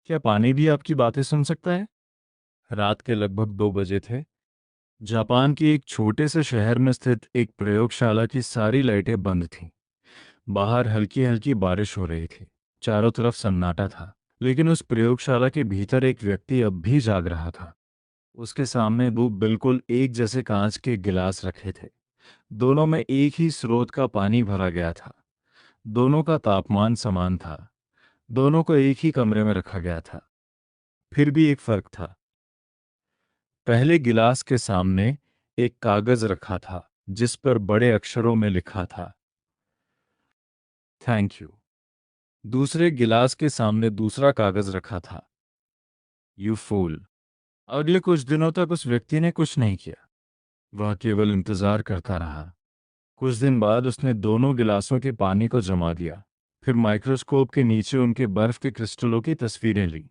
क्या पानी भी आपकी बातें सुन सकता है? रात के लगभग 2 बजे थे। जापान के एक छोटे से शहर में स्थित एक प्रयोगशाला की सारी लाइटें बंद थीं। बाहर हल्की हल्की बारिश हो रही थी। चारों तरफ सन्नाटा था। लेकिन उस प्रयोगशाला के भीतर एक व्यक्ति अब भी जाग रहा था। उसके सामने दो बिल्कुल एक जैसे कांच के गिलास रखे थे। दोनों में एक ही स्रोत का पानी भरा गया था। दोनों का तापमान समान था। दोनों को एक ही कमरे में रखा गया था। फिर भी एक फर्क था। पहले गिलास के सामने एक कागज रखा था जिस पर बड़े अक्षरों में लिखा था, थैंक यू। दूसरे गिलास के सामने दूसरा कागज रखा था, यू फूल। अगले कुछ दिनों तक उस व्यक्ति ने कुछ नहीं किया। वह केवल इंतजार करता रहा। कुछ दिन बाद उसने दोनों गिलासों के पानी को जमा दिया। फिर माइक्रोस्कोप के नीचे उनके बर्फ के क्रिस्टलों की तस्वीरें ली।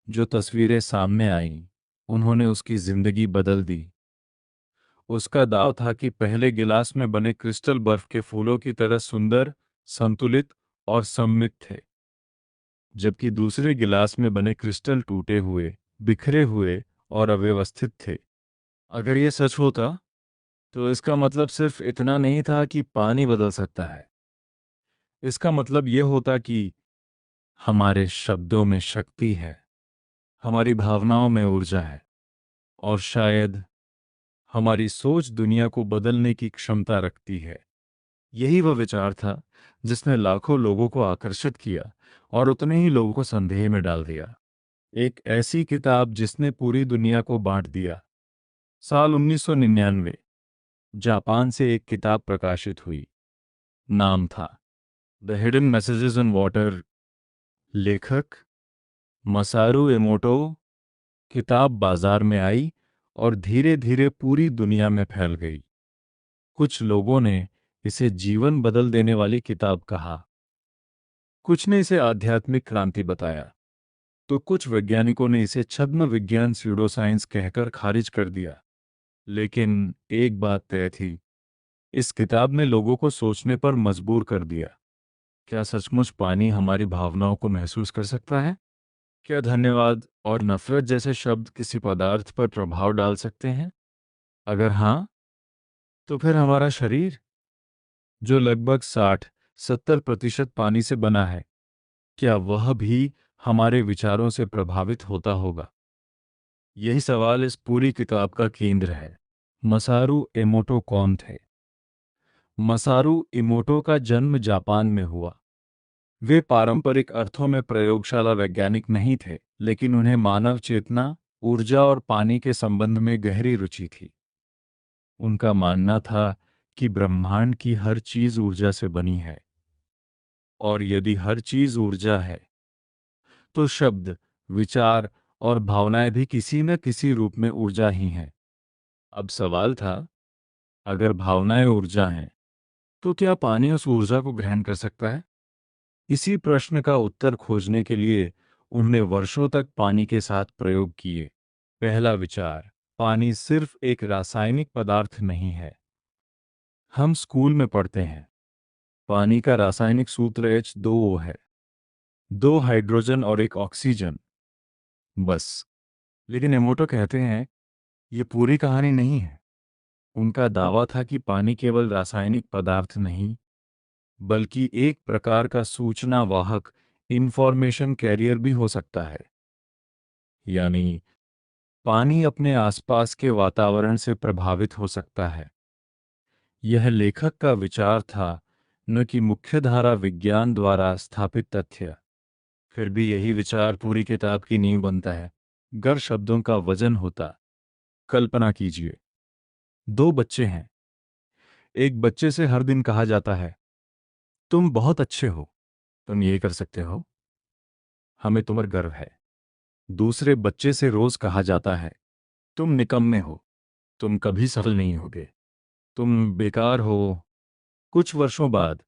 जो तस्वीरें सामने आईं, उन्होंने उसकी जिंदगी बदल दी। उसका दाव था कि पहले गिलास में बने क्रिस्टल बर्फ के फूलों की तरह सुंदर, संतुलित और सममित थे, जबकि दूसरे गिलास में बने क्रिस्टल टूटे हुए, बिखरे हुए और अव्यवस्थित थे। अगर ये सच होता तो इसका मतलब सिर्फ इतना नहीं था कि पानी बदल सकता है। इसका मतलब यह होता कि हमारे शब्दों में शक्ति है, हमारी भावनाओं में ऊर्जा है, और शायद हमारी सोच दुनिया को बदलने की क्षमता रखती है। यही वह विचार था जिसने लाखों लोगों को आकर्षित किया और उतने ही लोगों को संदेह में डाल दिया। एक ऐसी किताब जिसने पूरी दुनिया को बांट दिया। साल 1999 जापान से एक किताब प्रकाशित हुई। नाम था the hidden messages in water. लेखक मसारू एमोटो। किताब बाजार में आई और धीरे धीरे पूरी दुनिया में फैल गई। कुछ लोगों ने इसे जीवन बदल देने वाली किताब कहा। कुछ ने इसे आध्यात्मिक क्रांति बताया, तो कुछ वैज्ञानिकों ने इसे छद्म विज्ञान स्यूडोसाइंस कहकर खारिज कर दिया। लेकिन एक बात तय थी, इस किताब ने लोगों को सोचने पर मजबूर कर दिया। क्या सचमुच पानी हमारी भावनाओं को महसूस कर सकता है? क्या धन्यवाद और नफरत जैसे शब्द किसी पदार्थ पर प्रभाव डाल सकते हैं? अगर हाँ, तो फिर हमारा शरीर, जो लगभग 60-70% पानी से बना है, क्या वह भी हमारे विचारों से प्रभावित होता होगा? यही सवाल इस पूरी किताब का केंद्र है। मसारू एमोटो कौन थे? मसारू इमोटो का जन्म जापान में हुआ। वे पारंपरिक अर्थों में प्रयोगशाला वैज्ञानिक नहीं थे, लेकिन उन्हें मानव चेतना, ऊर्जा और पानी के संबंध में गहरी रुचि थी। उनका मानना था कि ब्रह्मांड की हर चीज ऊर्जा से बनी है, और यदि हर चीज ऊर्जा है, तो शब्द, विचार और भावनाएं भी किसी न किसी रूप में ऊर्जा ही हैं। अब सवाल था, अगर भावनाएं ऊर्जा हैं, तो क्या पानी उस ऊर्जा को ग्रहण कर सकता है? इसी प्रश्न का उत्तर खोजने के लिए उन्होंने वर्षों तक पानी के साथ प्रयोग किए। पहला विचार, पानी सिर्फ एक रासायनिक पदार्थ नहीं है। हम स्कूल में पढ़ते हैं, पानी का रासायनिक सूत्र H2O है, 2 हाइड्रोजन और एक ऑक्सीजन, बस। लेकिन एमोटो कहते हैं, ये पूरी कहानी नहीं है। उनका दावा था कि पानी केवल रासायनिक पदार्थ नहीं, बल्कि एक प्रकार का सूचना वाहक, इंफॉर्मेशन कैरियर भी हो सकता है। यानी पानी अपने आसपास के वातावरण से प्रभावित हो सकता है। यह लेखक का विचार था, न कि मुख्यधारा विज्ञान द्वारा स्थापित तथ्य। फिर भी यही विचार पूरी किताब की नींव बनता है। अगर शब्दों का वजन होता। कल्पना कीजिए, दो बच्चे हैं। एक बच्चे से हर दिन कहा जाता है, तुम बहुत अच्छे हो, तुम ये कर सकते हो, हमें तुम पर गर्व है। दूसरे बच्चे से रोज कहा जाता है, तुम निकम्मे हो, तुम कभी सफल नहीं होगे, तुम बेकार हो। कुछ वर्षों बाद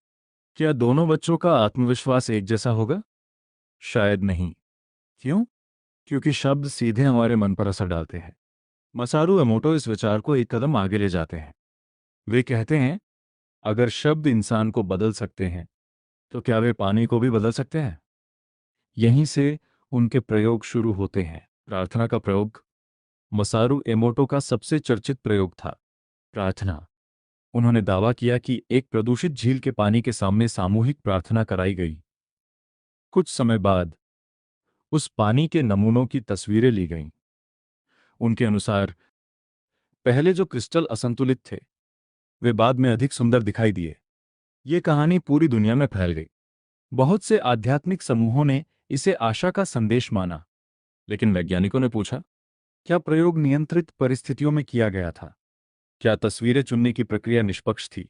क्या दोनों बच्चों का आत्मविश्वास एक जैसा होगा? शायद नहीं। क्यों? क्योंकि शब्द सीधे हमारे मन पर असर डालते हैं। मसारू एमोटो इस विचार को एक कदम आगे ले जाते हैं। वे कहते हैं, अगर शब्द इंसान को बदल सकते हैं, तो क्या वे पानी को भी बदल सकते हैं? यहीं से उनके प्रयोग शुरू होते हैं। प्रार्थना का प्रयोग मसारू एमोटो का सबसे चर्चित प्रयोग था। प्रार्थना। उन्होंने दावा किया कि एक प्रदूषित झील के पानी के सामने सामूहिक प्रार्थना कराई गई। कुछ समय बाद उस पानी के नमूनों की तस्वीरें ली गईं। उनके अनुसार पहले जो क्रिस्टल असंतुलित थे वे बाद में अधिक सुंदर दिखाई दिए। ये कहानी पूरी दुनिया में फैल गई। बहुत से आध्यात्मिक समूहों ने इसे आशा का संदेश माना। लेकिन वैज्ञानिकों ने पूछा, क्या प्रयोग नियंत्रित परिस्थितियों में किया गया था? क्या तस्वीरें चुनने की प्रक्रिया निष्पक्ष थी?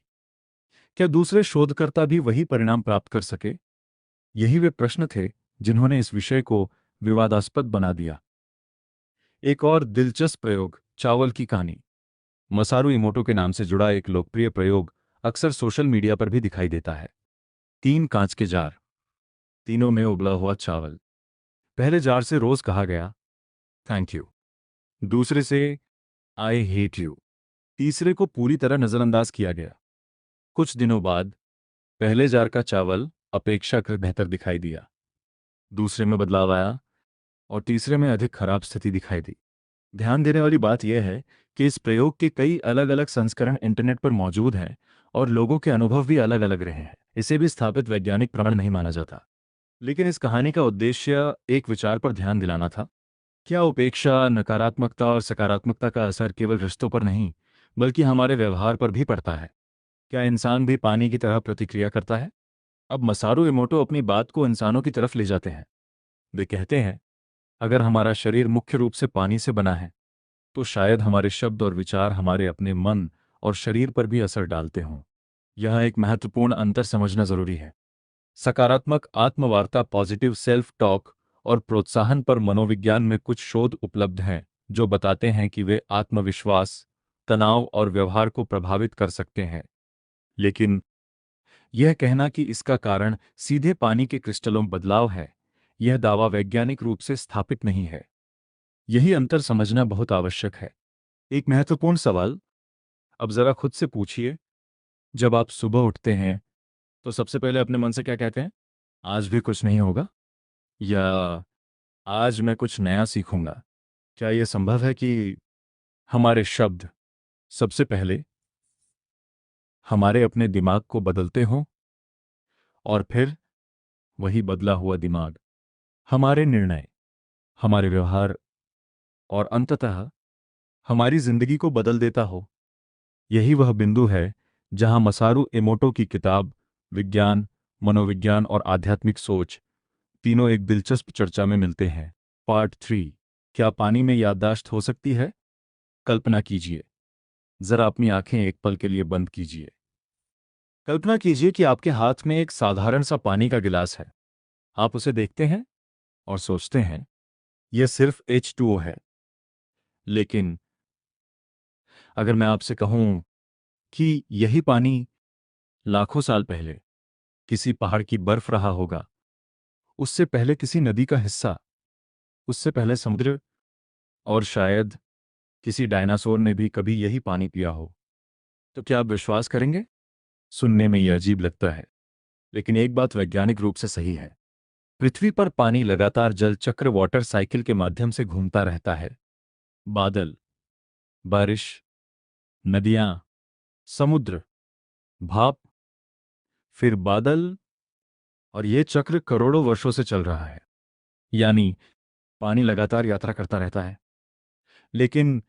क्या दूसरे शोधकर्ता भी वही परिणाम प्राप्त कर सके? यही वे प्रश्न थे जिन्होंने इस विषय को विवादास्पद बना दिया। एक और दिलचस्प प्रयोग, चावल की कहानी। मसारू इमोटो के नाम से जुड़ा एक लोकप्रिय प्रयोग अक्सर सोशल मीडिया पर भी दिखाई देता है। 3 कांच के जार, तीनों में उबला हुआ चावल। पहले जार से रोज कहा गया थैंक यू, दूसरे से आई हेट यू, तीसरे को पूरी तरह नजरअंदाज किया गया। कुछ दिनों बाद पहले जार का चावल अपेक्षाकृत बेहतर दिखाई दिया, दूसरे में बदलाव आया और तीसरे में अधिक खराब स्थिति दिखाई दी। ध्यान देने वाली बात यह है कि इस प्रयोग के कई अलग अलग संस्करण इंटरनेट पर मौजूद हैं और लोगों के अनुभव भी अलग अलग रहे हैं। इसे भी स्थापित वैज्ञानिक प्रमाण नहीं माना जाता। लेकिन इस कहानी का उद्देश्य एक विचार पर ध्यान दिलाना था। क्या उपेक्षा, नकारात्मकता और सकारात्मकता का असर केवल रिश्तों पर नहीं बल्कि हमारे व्यवहार पर भी पड़ता है? क्या इंसान भी पानी की तरह प्रतिक्रिया करता है? अब मसारू इमोटो अपनी बात को इंसानों की तरफ ले जाते हैं। वे कहते हैं, अगर हमारा शरीर मुख्य रूप से पानी से बना है तो शायद हमारे शब्द और विचार हमारे अपने मन और शरीर पर भी असर डालते हों। यह एक महत्वपूर्ण अंतर समझना जरूरी है। सकारात्मक आत्मवार्ता, पॉजिटिव सेल्फ टॉक और प्रोत्साहन पर मनोविज्ञान में कुछ शोध उपलब्ध हैं जो बताते हैं कि वे आत्मविश्वास, तनाव और व्यवहार को प्रभावित कर सकते हैं। लेकिन यह कहना कि इसका कारण सीधे पानी के क्रिस्टलों में बदलाव है, यह दावा वैज्ञानिक रूप से स्थापित नहीं है। यही अंतर समझना बहुत आवश्यक है। एक महत्वपूर्ण सवाल, अब जरा खुद से पूछिए, जब आप सुबह उठते हैं तो सबसे पहले अपने मन से क्या कहते हैं? आज भी कुछ नहीं होगा, या आज मैं कुछ नया सीखूंगा? क्या यह संभव है कि हमारे शब्द सबसे पहले हमारे अपने दिमाग को बदलते हों और फिर वही बदला हुआ दिमाग हमारे निर्णय, हमारे व्यवहार और अंततः हमारी जिंदगी को बदल देता हो? यही वह बिंदु है जहां मसारू इमोटो की किताब विज्ञान, मनोविज्ञान और आध्यात्मिक सोच तीनों एक दिलचस्प चर्चा में मिलते हैं। पार्ट 3, क्या पानी में याददाश्त हो सकती है? कल्पना कीजिए, जरा अपनी आंखें एक पल के लिए बंद कीजिए। कल्पना कीजिए कि आपके हाथ में एक साधारण सा पानी का गिलास है। आप उसे देखते हैं और सोचते हैं, यह सिर्फ H2O है। लेकिन अगर मैं आपसे कहूं कि यही पानी लाखों साल पहले किसी पहाड़ की बर्फ रहा होगा, उससे पहले किसी नदी का हिस्सा, उससे पहले समुद्र, और शायद किसी डायनासोर ने भी कभी यही पानी पिया हो, तो क्या आप विश्वास करेंगे? सुनने में यह अजीब लगता है, लेकिन एक बात वैज्ञानिक रूप से सही है। पृथ्वी पर पानी लगातार जल चक्र, वाटर साइकिल के माध्यम से घूमता रहता है। बादल, बारिश, नदियां, समुद्र, भाप, फिर बादल, और यह चक्र करोड़ों वर्षों से चल रहा है। यानी पानी लगातार यात्रा करता रहता है। लेकिन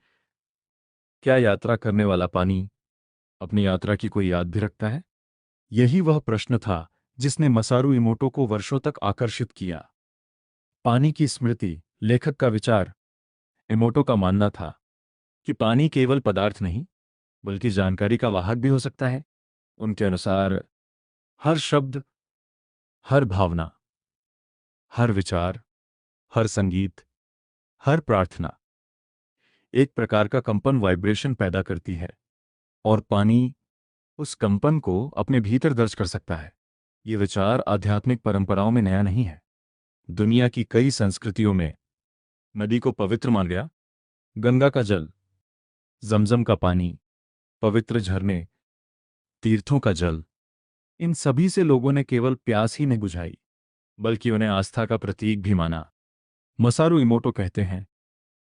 क्या यात्रा करने वाला पानी अपनी यात्रा की कोई याद भी रखता है? यही वह प्रश्न था जिसने मसारू इमोटो को वर्षों तक आकर्षित किया। पानी की स्मृति, लेखक का विचार। इमोटो का मानना था कि पानी केवल पदार्थ नहीं बल्कि जानकारी का वाहक भी हो सकता है। उनके अनुसार हर शब्द, हर भावना, हर विचार, हर संगीत, हर प्रार्थना एक प्रकार का कंपन, वाइब्रेशन पैदा करती है, और पानी उस कंपन को अपने भीतर दर्ज कर सकता है। ये विचार आध्यात्मिक परंपराओं में नया नहीं है। दुनिया की कई संस्कृतियों में नदी को पवित्र मान गया। गंगा का जल, जमजम का पानी, पवित्र झरने, तीर्थों का जल, इन सभी से लोगों ने केवल प्यास ही नहीं बुझाई बल्कि उन्हें आस्था का प्रतीक भी माना। मसारू इमोटो कहते हैं,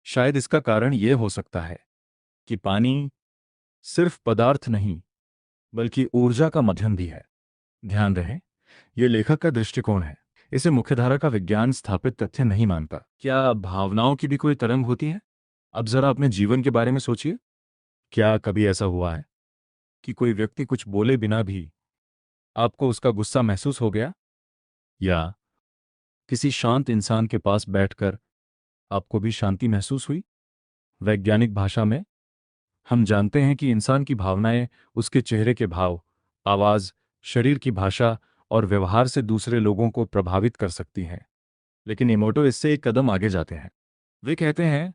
शायद इसका कारण यह हो सकता है कि पानी सिर्फ पदार्थ नहीं बल्कि ऊर्जा का माध्यम भी है। ध्यान रहे, यह लेखक का दृष्टिकोण है। इसे मुख्यधारा का विज्ञान स्थापित तथ्य नहीं मानता। क्या भावनाओं की भी कोई तरंग होती है? अब जरा अपने जीवन के बारे में सोचिए। क्या कभी ऐसा हुआ है कि कोई व्यक्ति कुछ बोले बिना भी आपको उसका गुस्सा महसूस हो गया, या किसी शांत इंसान के पास बैठकर आपको भी शांति महसूस हुई? वैज्ञानिक भाषा में हम जानते हैं कि इंसान की भावनाएं उसके चेहरे के भाव, आवाज, शरीर की भाषा और व्यवहार से दूसरे लोगों को प्रभावित कर सकती हैं। लेकिन इमोटो इससे एक कदम आगे जाते हैं। वे कहते हैं,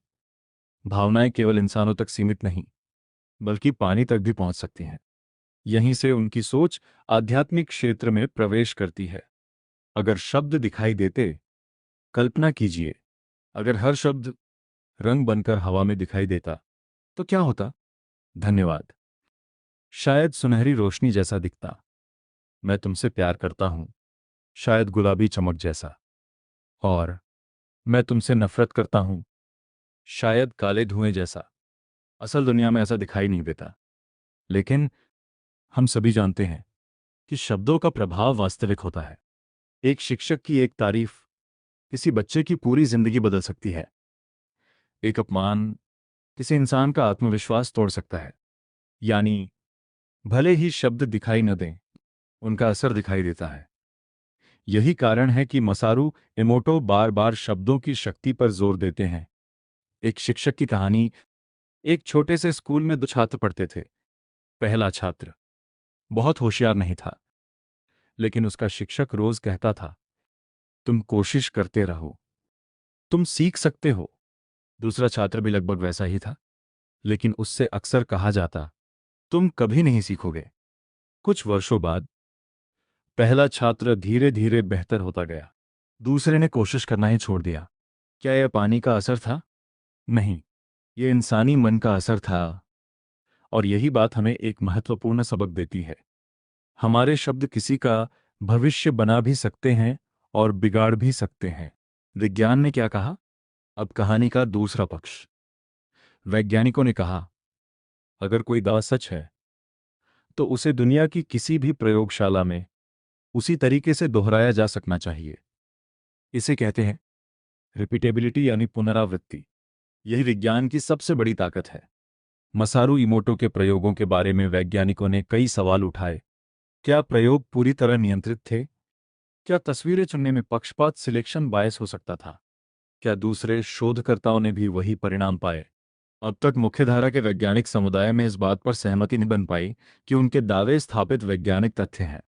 भावनाएं केवल इंसानों तक सीमित नहीं बल्कि पानी तक भी पहुंच सकती हैं। यहीं से उनकी सोच आध्यात्मिक क्षेत्र में प्रवेश करती है। अगर शब्द दिखाई देते, कल्पना कीजिए, अगर हर शब्द रंग बनकर हवा में दिखाई देता तो क्या होता? धन्यवाद शायद सुनहरी रोशनी जैसा दिखता। मैं तुमसे प्यार करता हूं शायद गुलाबी चमक जैसा। और मैं तुमसे नफरत करता हूं शायद काले धुएं जैसा। असल दुनिया में ऐसा दिखाई नहीं देता, लेकिन हम सभी जानते हैं कि शब्दों का प्रभाव वास्तविक होता है। एक शिक्षक की एक तारीफ किसी बच्चे की पूरी जिंदगी बदल सकती है। एक अपमान किसी इंसान का आत्मविश्वास तोड़ सकता है। यानी भले ही शब्द दिखाई न दें, उनका असर दिखाई देता है। यही कारण है कि मसारू इमोटो बार बार शब्दों की शक्ति पर जोर देते हैं। एक शिक्षक की कहानी। एक छोटे से स्कूल में दो छात्र पढ़ते थे। पहला छात्र बहुत होशियार नहीं था, लेकिन उसका शिक्षक रोज कहता था, तुम कोशिश करते रहो, तुम सीख सकते हो। दूसरा छात्र भी लगभग वैसा ही था, लेकिन उससे अक्सर कहा जाता, तुम कभी नहीं सीखोगे। कुछ वर्षों बाद पहला छात्र धीरे धीरे बेहतर होता गया। दूसरे ने कोशिश करना ही छोड़ दिया। क्या यह पानी का असर था? नहीं, यह इंसानी मन का असर था। और यही बात हमें एक महत्वपूर्ण सबक देती है। हमारे शब्द किसी का भविष्य बना भी सकते हैं और बिगाड़ भी सकते हैं। विज्ञान ने क्या कहा? अब कहानी का दूसरा पक्ष। वैज्ञानिकों ने कहा, अगर कोई दावा सच है तो उसे दुनिया की किसी भी प्रयोगशाला में उसी तरीके से दोहराया जा सकना चाहिए। इसे कहते हैं रिपीटेबिलिटी, यानी पुनरावृत्ति। यही विज्ञान की सबसे बड़ी ताकत है। मसारू इमोटो के प्रयोगों के बारे में वैज्ञानिकों ने कई सवाल उठाए। क्या प्रयोग पूरी तरह नियंत्रित थे? क्या तस्वीरें चुनने में पक्षपात, सिलेक्शन बायस हो सकता था? क्या दूसरे शोधकर्ताओं ने भी वही परिणाम पाए? अब तक मुख्यधारा के वैज्ञानिक समुदाय में इस बात पर सहमति नहीं बन पाई कि उनके दावे स्थापित वैज्ञानिक तथ्य हैं।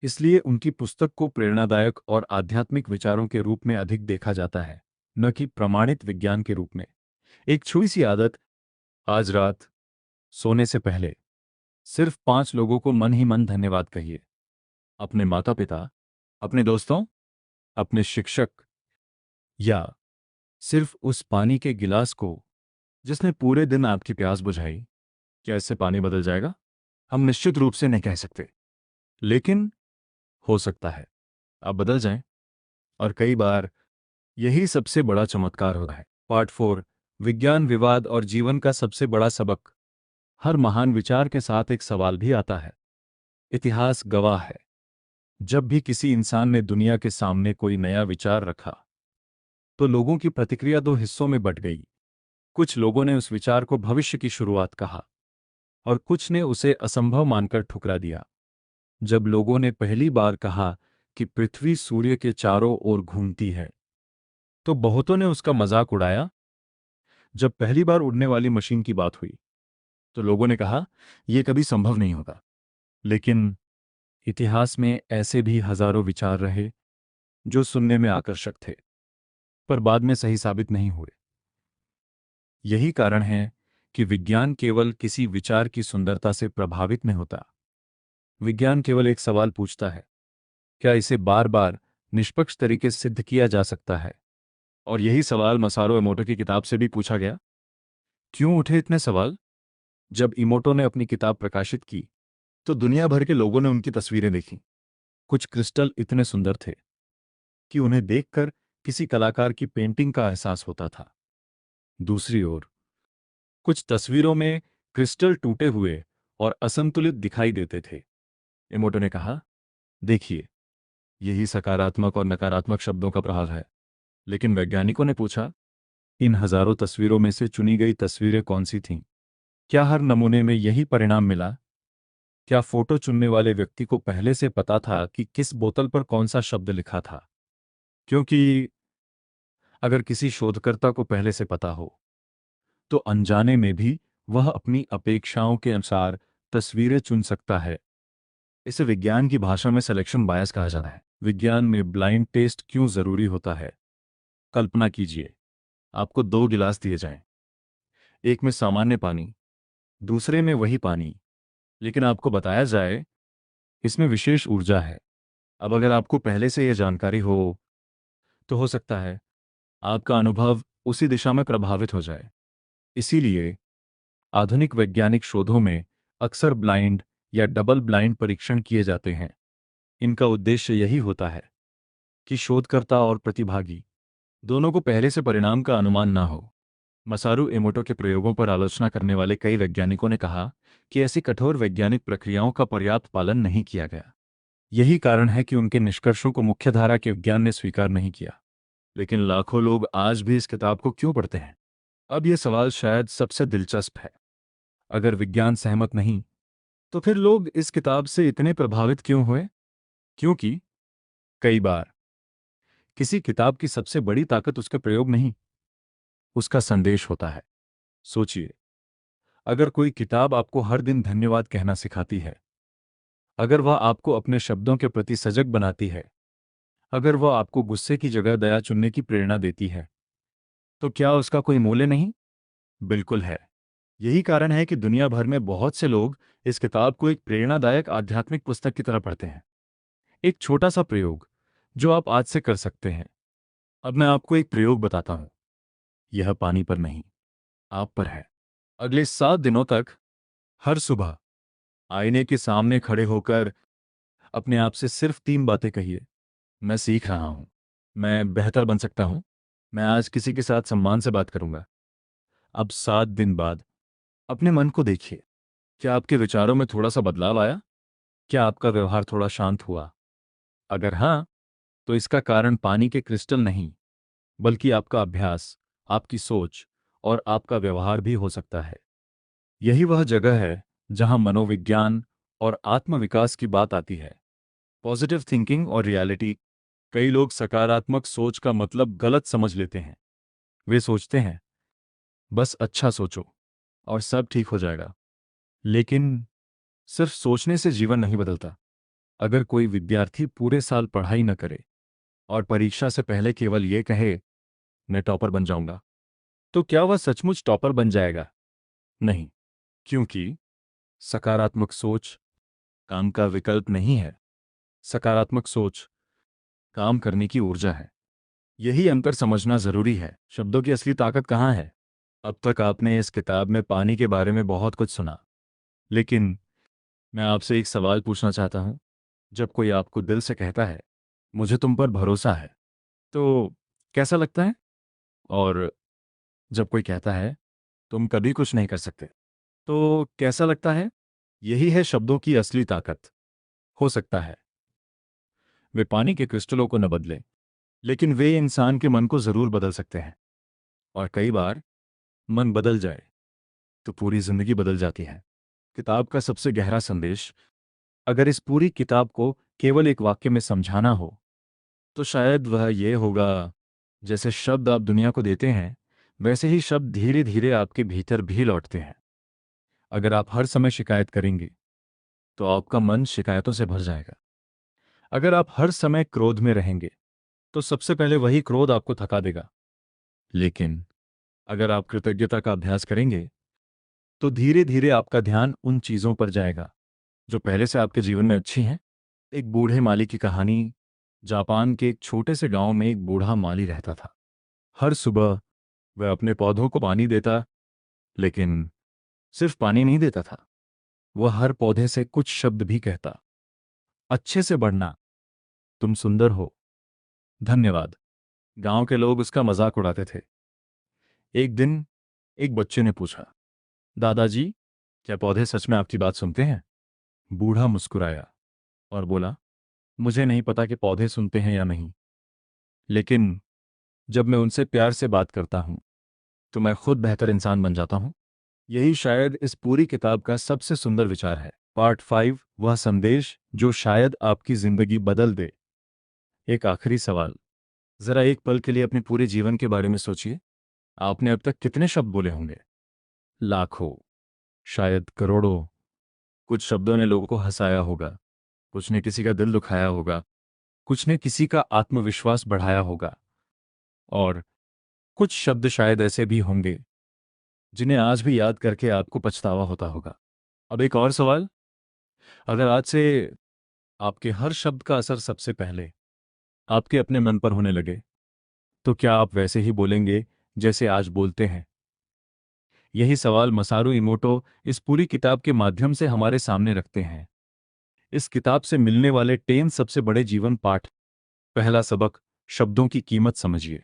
इसलिए उनकी पुस्तक को प्रेरणादायक और आध्यात्मिक विचारों के रूप में अधिक देखा जाता है, न कि प्रमाणित विज्ञान के रूप में। एक छोटी सी आदत। आज रात सोने से पहले सिर्फ 5 लोगों को मन ही मन धन्यवाद कहिए। अपने माता पिता, अपने दोस्तों, अपने शिक्षक, या सिर्फ उस पानी के गिलास को जिसने पूरे दिन आपकी प्यास बुझाई। क्या इससे पानी बदल जाएगा? हम निश्चित रूप से नहीं कह सकते, लेकिन हो सकता है आप बदल जाएं। और कई बार यही सबसे बड़ा चमत्कार होता है। पार्ट 4, विज्ञान, विवाद और जीवन का सबसे बड़ा सबक। हर महान विचार के साथ एक सवाल भी आता है। इतिहास गवाह है, जब भी किसी इंसान ने दुनिया के सामने कोई नया विचार रखा तो लोगों की प्रतिक्रिया दो हिस्सों में बंट गई। कुछ लोगों ने उस विचार को भविष्य की शुरुआत कहा और कुछ ने उसे असंभव मानकर ठुकरा दिया। जब लोगों ने पहली बार कहा कि पृथ्वी सूर्य के चारों ओर घूमती है, तो बहुतों ने उसका मजाक उड़ाया। जब पहली बार उड़ने वाली मशीन की बात हुई तो लोगों ने कहा, यह कभी संभव नहीं होगा। लेकिन इतिहास में ऐसे भी हजारों विचार रहे जो सुनने में आकर्षक थे, पर बाद में सही साबित नहीं हुए। यही कारण है कि विज्ञान केवल किसी विचार की सुंदरता से प्रभावित नहीं होता। विज्ञान केवल एक सवाल पूछता है, क्या इसे बार बार निष्पक्ष तरीके से सिद्ध किया जा सकता है? और यही सवाल मसारो इमोटो की किताब से भी पूछा गया। क्यों उठे इतने सवाल? जब इमोटो ने अपनी किताब प्रकाशित की तो दुनिया भर के लोगों ने उनकी तस्वीरें देखी। कुछ क्रिस्टल इतने सुंदर थे कि उन्हें देखकर किसी कलाकार की पेंटिंग का एहसास होता था। दूसरी ओर कुछ तस्वीरों में क्रिस्टल टूटे हुए और असंतुलित दिखाई देते थे। इमोटो ने कहा, देखिए, यही सकारात्मक और नकारात्मक शब्दों का प्रभाव है। लेकिन वैज्ञानिकों ने पूछा, इन हजारों तस्वीरों में से चुनी गई तस्वीरें कौन सी थीं? क्या हर नमूने में यही परिणाम मिला? क्या फोटो चुनने वाले व्यक्ति को पहले से पता था कि किस बोतल पर कौन सा शब्द लिखा था? क्योंकि अगर किसी शोधकर्ता को पहले से पता हो, तो अनजाने में भी वह अपनी अपेक्षाओं के अनुसार तस्वीरें चुन सकता है। इसे विज्ञान की भाषा में सिलेक्शन बायस कहा जाता है। विज्ञान में ब्लाइंड टेस्ट क्यों जरूरी होता है? कल्पना कीजिए, आपको 2 गिलास दिए जाएं। एक में सामान्य पानी, दूसरे में वही पानी, लेकिन आपको बताया जाए इसमें विशेष ऊर्जा है। अब अगर आपको पहले से यह जानकारी हो, तो हो सकता है आपका अनुभव उसी दिशा में प्रभावित हो जाए। इसीलिए आधुनिक वैज्ञानिक शोधों में अक्सर ब्लाइंड या डबल ब्लाइंड परीक्षण किए जाते हैं। इनका उद्देश्य यही होता है कि शोधकर्ता और प्रतिभागी दोनों को पहले से परिणाम का अनुमान ना हो। मसारू इमोटो के प्रयोगों पर आलोचना करने वाले कई वैज्ञानिकों ने कहा कि ऐसी कठोर वैज्ञानिक प्रक्रियाओं का पर्याप्त पालन नहीं किया गया। यही कारण है कि उनके निष्कर्षों को मुख्यधारा के विज्ञान ने स्वीकार नहीं किया। लेकिन लाखों लोग आज भी इस किताब को क्यों पढ़ते हैं? अब यह सवाल शायद सबसे दिलचस्प है। अगर विज्ञान सहमत नहीं, तो फिर लोग इस किताब से इतने प्रभावित क्यों हुए? क्योंकि कई बार किसी किताब की सबसे बड़ी ताकत उसके प्रयोग नहीं, उसका संदेश होता है। सोचिए, अगर कोई किताब आपको हर दिन धन्यवाद कहना सिखाती है, अगर वह आपको अपने शब्दों के प्रति सजग बनाती है, अगर वह आपको गुस्से की जगह दया चुनने की प्रेरणा देती है, तो क्या उसका कोई मूल्य नहीं? बिल्कुल है। यही कारण है कि दुनिया भर में बहुत से लोग इस किताब को एक प्रेरणादायक आध्यात्मिक पुस्तक की तरह पढ़ते हैं। एक छोटा सा प्रयोग जो आप आज से कर सकते हैं। अब मैं आपको एक प्रयोग बताता हूं। यह पानी पर नहीं, आप पर है। अगले 7 दिनों तक हर सुबह आईने के सामने खड़े होकर अपने आप से सिर्फ 3 बातें कहिए। मैं सीख रहा हूं, मैं बेहतर बन सकता हूं, मैं आज किसी के साथ सम्मान से बात करूंगा। अब 7 दिन बाद अपने मन को देखिए। क्या आपके विचारों में थोड़ा सा बदलाव आया? क्या आपका व्यवहार थोड़ा शांत हुआ? अगर हां, तो इसका कारण पानी के क्रिस्टल नहीं, बल्कि आपका अभ्यास, आपकी सोच और आपका व्यवहार भी हो सकता है। यही वह जगह है जहां मनोविज्ञान और आत्मविकास की बात आती है। पॉजिटिव थिंकिंग और रियलिटी। कई लोग सकारात्मक सोच का मतलब गलत समझ लेते हैं। वे सोचते हैं, बस अच्छा सोचो और सब ठीक हो जाएगा। लेकिन सिर्फ सोचने से जीवन नहीं बदलता। अगर कोई विद्यार्थी पूरे साल पढ़ाई न करे और परीक्षा से पहले केवल ये कहे, मैं टॉपर बन जाऊंगा, तो क्या वह सचमुच टॉपर बन जाएगा? नहीं, क्योंकि सकारात्मक सोच काम का विकल्प नहीं है। सकारात्मक सोच काम करने की ऊर्जा है। यही अंतर समझना जरूरी है। शब्दों की असली ताकत कहाँ है? अब तक आपने इस किताब में पानी के बारे में बहुत कुछ सुना, लेकिन मैं आपसे एक सवाल पूछना चाहता हूं। जब कोई आपको दिल से कहता है, मुझे तुम पर भरोसा है, तो कैसा लगता है? और जब कोई कहता है, तुम कभी कुछ नहीं कर सकते, तो कैसा लगता है? यही है शब्दों की असली ताकत। हो सकता है वे पानी के क्रिस्टलों को न बदलें, लेकिन वे इंसान के मन को जरूर बदल सकते हैं। और कई बार मन बदल जाए तो पूरी जिंदगी बदल जाती है। किताब का सबसे गहरा संदेश, अगर इस पूरी किताब को केवल एक वाक्य में समझाना हो, तो शायद वह ये होगा, जैसे शब्द आप दुनिया को देते हैं, वैसे ही शब्द धीरे धीरे आपके भीतर भी लौटते हैं। अगर आप हर समय शिकायत करेंगे, तो आपका मन शिकायतों से भर जाएगा। अगर आप हर समय क्रोध में रहेंगे, तो सबसे पहले वही क्रोध आपको थका देगा। लेकिन अगर आप कृतज्ञता का अभ्यास करेंगे, तो धीरे धीरे आपका ध्यान उन चीजों पर जाएगा जो पहले से आपके जीवन में अच्छी हैं। एक बूढ़े माली की कहानी। जापान के एक छोटे से गांव में एक बूढ़ा माली रहता था। हर सुबह वह अपने पौधों को पानी देता, लेकिन सिर्फ पानी नहीं देता था। वह हर पौधे से कुछ शब्द भी कहता। अच्छे से बढ़ना, तुम सुंदर हो, धन्यवाद, गांव के लोग उसका मजाक उड़ाते थे। एक दिन एक बच्चे ने पूछा, दादाजी, क्या पौधे सच में आपकी बात सुनते हैं? बूढ़ा मुस्कुराया और बोला, मुझे नहीं पता कि पौधे सुनते हैं या नहीं, लेकिन जब मैं उनसे प्यार से बात करता हूं तो मैं खुद बेहतर इंसान बन जाता हूं। यही शायद इस पूरी किताब का सबसे सुंदर विचार है। पार्ट 5, वह संदेश जो शायद आपकी जिंदगी बदल दे। एक आखिरी सवाल, जरा एक पल के लिए अपने पूरे जीवन के बारे में सोचिए। आपने अब तक कितने शब्द बोले होंगे? लाखों, शायद करोड़ों। कुछ शब्दों ने लोगों को हंसाया होगा, कुछ ने किसी का दिल दुखाया होगा, कुछ ने किसी का आत्मविश्वास बढ़ाया होगा, और कुछ शब्द शायद ऐसे भी होंगे जिन्हें आज भी याद करके आपको पछतावा होता होगा। अब एक और सवाल, अगर आज से आपके हर शब्द का असर सबसे पहले आपके अपने मन पर होने लगे, तो क्या आप वैसे ही बोलेंगे जैसे आज बोलते हैं? यही सवाल मसारू इमोटो इस पूरी किताब के माध्यम से हमारे सामने रखते हैं। इस किताब से मिलने वाले 10 सबसे बड़े जीवन पाठ। पहला सबक, शब्दों की कीमत समझिए।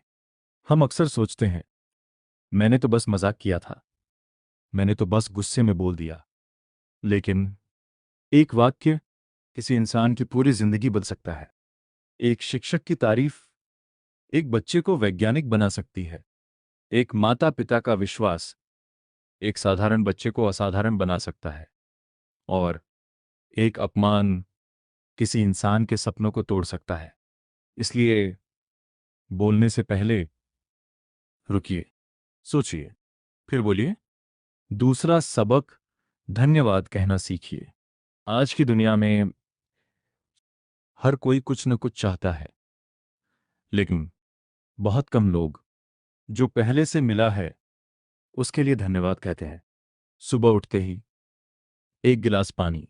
हम अक्सर सोचते हैं, मैंने तो बस मजाक किया था, मैंने तो बस गुस्से में बोल दिया। लेकिन एक वाक्य किसी इंसान की पूरी जिंदगी बदल सकता है। एक शिक्षक की तारीफ एक बच्चे को वैज्ञानिक बना सकती है। एक माता पिता का विश्वास एक साधारण बच्चे को असाधारण बना सकता है। और एक अपमान किसी इंसान के सपनों को तोड़ सकता है। इसलिए बोलने से पहले रुकिए, सोचिए, फिर बोलिए। दूसरा सबक, धन्यवाद कहना सीखिए। आज की दुनिया में हर कोई कुछ न कुछ चाहता है, लेकिन बहुत कम लोग जो पहले से मिला है उसके लिए धन्यवाद कहते हैं। सुबह उठते ही एक गिलास पानी,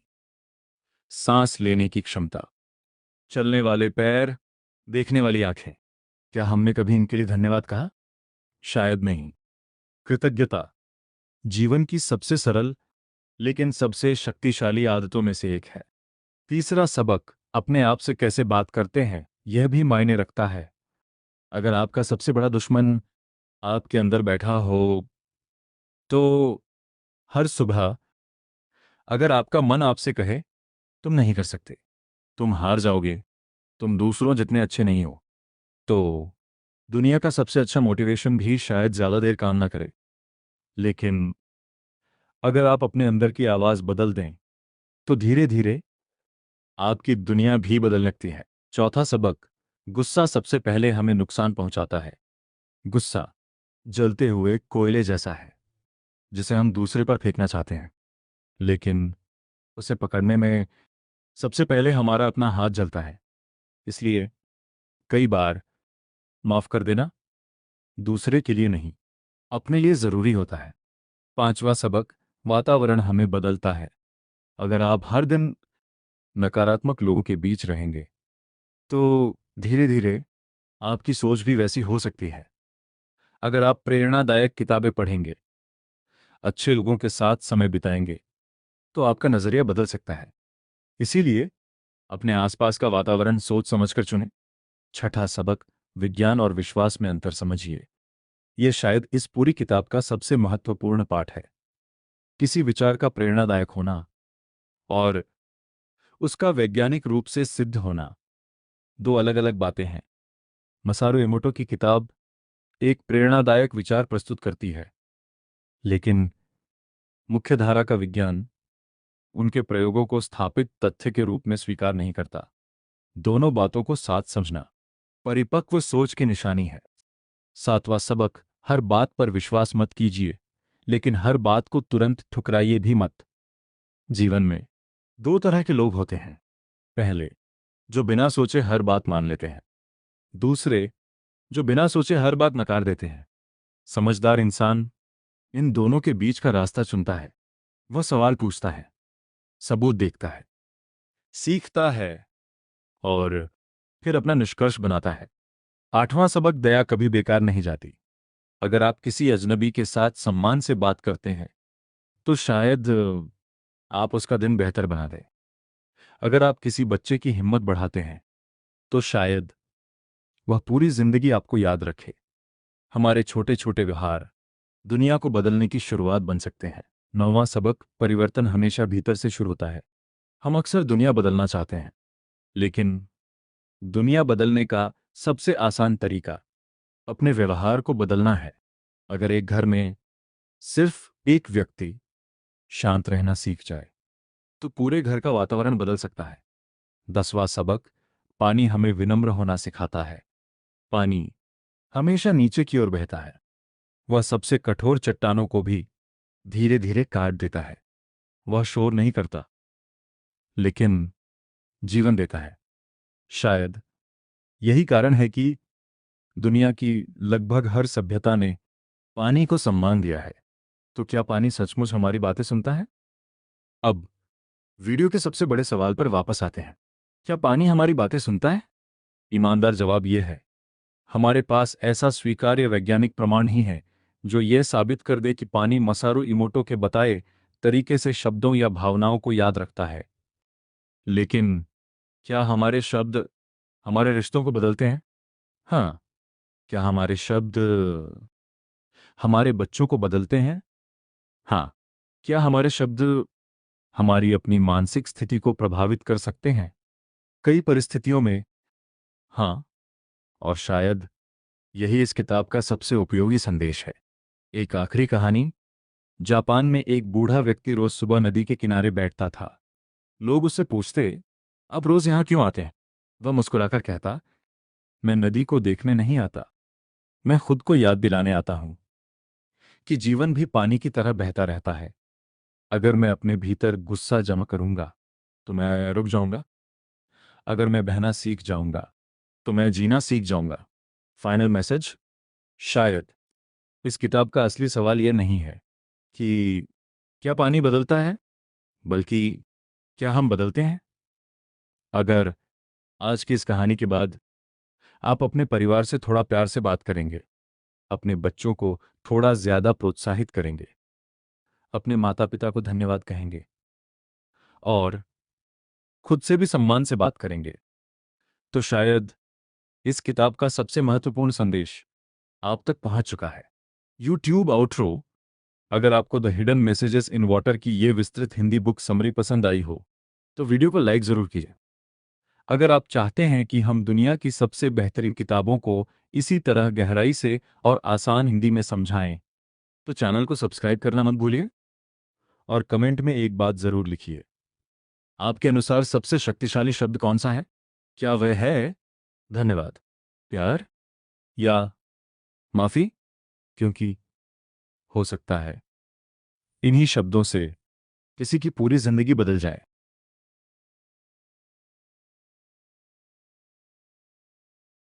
सांस लेने की क्षमता, चलने वाले पैर, देखने वाली आंखें, क्या हमने कभी इनके लिए धन्यवाद कहा? शायद नहीं। कृतज्ञता जीवन की सबसे सरल लेकिन सबसे शक्तिशाली आदतों में से एक है। तीसरा सबक, अपने आप से कैसे बात करते हैं यह भी मायने रखता है। अगर आपका सबसे बड़ा दुश्मन आपके अंदर बैठा हो, तो हर सुबह अगर आपका मन आपसे कहे, तुम नहीं कर सकते, तुम हार जाओगे, तुम दूसरों जितने अच्छे नहीं हो, तो दुनिया का सबसे अच्छा मोटिवेशन भी शायद ज़्यादा देर काम ना करे। लेकिन अगर आप अपने अंदर की आवाज़ बदल दें, तो धीरे धीरे आपकी दुनिया भी बदलने लगती है। चौथा सबक, गुस्सा सबसे पहले हमें नुकसान पहुंचाता है। गुस्सा जलते हुए कोयले जैसा है जिसे हम दूसरे पर फेंकना चाहते हैं, लेकिन उसे पकड़ने में सबसे पहले हमारा अपना हाथ जलता है। इसलिए कई बार माफ कर देना दूसरे के लिए नहीं, अपने लिए जरूरी होता है। पांचवा सबक, वातावरण हमें बदलता है। अगर आप हर दिन नकारात्मक लोगों के बीच रहेंगे, तो धीरे धीरे आपकी सोच भी वैसी हो सकती है। अगर आप प्रेरणादायक किताबें पढ़ेंगे, अच्छे लोगों के साथ समय बिताएंगे, तो आपका नजरिया बदल सकता है। इसीलिए अपने आसपास का वातावरण सोच समझकर चुनें। छठा सबक, विज्ञान और विश्वास में अंतर समझिए। यह शायद इस पूरी किताब का सबसे महत्वपूर्ण पाठ है। किसी विचार का प्रेरणादायक होना और उसका वैज्ञानिक रूप से सिद्ध होना दो अलग अलग बातें हैं। मसारू इमोटो की किताब एक प्रेरणादायक विचार प्रस्तुत करती है, लेकिन मुख्यधारा का विज्ञान उनके प्रयोगों को स्थापित तथ्य के रूप में स्वीकार नहीं करता। दोनों बातों को साथ समझना परिपक्व सोच की निशानी है। सातवां सबक, हर बात पर विश्वास मत कीजिए, लेकिन हर बात को तुरंत ठुकराइए भी मत। जीवन में दो तरह के लोग होते हैं। पहले, जो बिना सोचे हर बात मान लेते हैं। दूसरे, जो बिना सोचे हर बात नकार देते हैं। समझदार इंसान इन दोनों के बीच का रास्ता चुनता है। वह सवाल पूछता है, सबूत देखता है, सीखता है और फिर अपना निष्कर्ष बनाता है। आठवां सबक, दया कभी बेकार नहीं जाती। अगर आप किसी अजनबी के साथ सम्मान से बात करते हैं, तो शायद आप उसका दिन बेहतर बना दें। अगर आप किसी बच्चे की हिम्मत बढ़ाते हैं, तो शायद वह पूरी जिंदगी आपको याद रखे। हमारे छोटे छोटे व्यवहार दुनिया को बदलने की शुरुआत बन सकते हैं। 9वां सबक, परिवर्तन हमेशा भीतर से शुरू होता है। हम अक्सर दुनिया बदलना चाहते हैं, लेकिन दुनिया बदलने का सबसे आसान तरीका अपने व्यवहार को बदलना है। अगर एक घर में सिर्फ एक व्यक्ति शांत रहना सीख जाए, तो पूरे घर का वातावरण बदल सकता है। 10वां सबक, पानी हमें विनम्र होना सिखाता है। पानी हमेशा नीचे की ओर बहता है। वह सबसे कठोर चट्टानों को भी धीरे धीरे काट देता है। वह शोर नहीं करता, लेकिन जीवन देता है। शायद यही कारण है कि दुनिया की लगभग हर सभ्यता ने पानी को सम्मान दिया है। तो क्या पानी सचमुच हमारी बातें सुनता है? अब वीडियो के सबसे बड़े सवाल पर वापस आते हैं। क्या पानी हमारी बातें सुनता है? ईमानदार जवाब यह है, हमारे पास ऐसा स्वीकार्य वैज्ञानिक प्रमाण ही है जो यह साबित कर दे कि पानी मसारू इमोटो के बताए तरीके से शब्दों या भावनाओं को याद रखता है। लेकिन क्या हमारे शब्द हमारे रिश्तों को बदलते हैं? हाँ। क्या हमारे शब्द हमारे बच्चों को बदलते हैं? हाँ। क्या हमारे शब्द हमारी अपनी मानसिक स्थिति को प्रभावित कर सकते हैं? कई परिस्थितियों में हाँ। और शायद यही इस किताब का सबसे उपयोगी संदेश है। एक आखिरी कहानी। जापान में एक बूढ़ा व्यक्ति रोज सुबह नदी के किनारे बैठता था। लोग उससे पूछते, आप रोज यहां क्यों आते हैं? वह मुस्कुराकर कहता, मैं नदी को देखने नहीं आता, मैं खुद को याद दिलाने आता हूं कि जीवन भी पानी की तरह बहता रहता है। अगर मैं अपने भीतर गुस्सा जमा करूंगा तो मैं रुक जाऊंगा। अगर मैं बहना सीख जाऊंगा तो मैं जीना सीख जाऊंगा। Final message. शायद इस किताब का असली सवाल यह नहीं है कि क्या पानी बदलता है, बल्कि क्या हम बदलते हैं। अगर आज की इस कहानी के बाद आप अपने परिवार से थोड़ा प्यार से बात करेंगे, अपने बच्चों को थोड़ा ज्यादा प्रोत्साहित करेंगे, अपने माता पिता को धन्यवाद कहेंगे और खुद से भी सम्मान से बात करेंगे, तो शायद इस किताब का सबसे महत्वपूर्ण संदेश आप तक पहुंच चुका है। YouTube outro. अगर आपको the hidden messages in water की ये विस्तृत हिंदी बुक समरी पसंद आई हो तो वीडियो को लाइक जरूर कीजिए। अगर आप चाहते हैं कि हम दुनिया की सबसे बेहतरीन किताबों को इसी तरह गहराई से और आसान हिंदी में समझाएं, तो चैनल को सब्सक्राइब करना मत भूलिए और कमेंट में एक बात जरूर लिखिए। आपके अनुसार सबसे शक्तिशाली शब्द कौन सा है? क्या वह है धन्यवाद, प्यार या माफी? क्योंकि हो सकता है इन्हीं शब्दों से किसी की पूरी जिंदगी बदल जाए।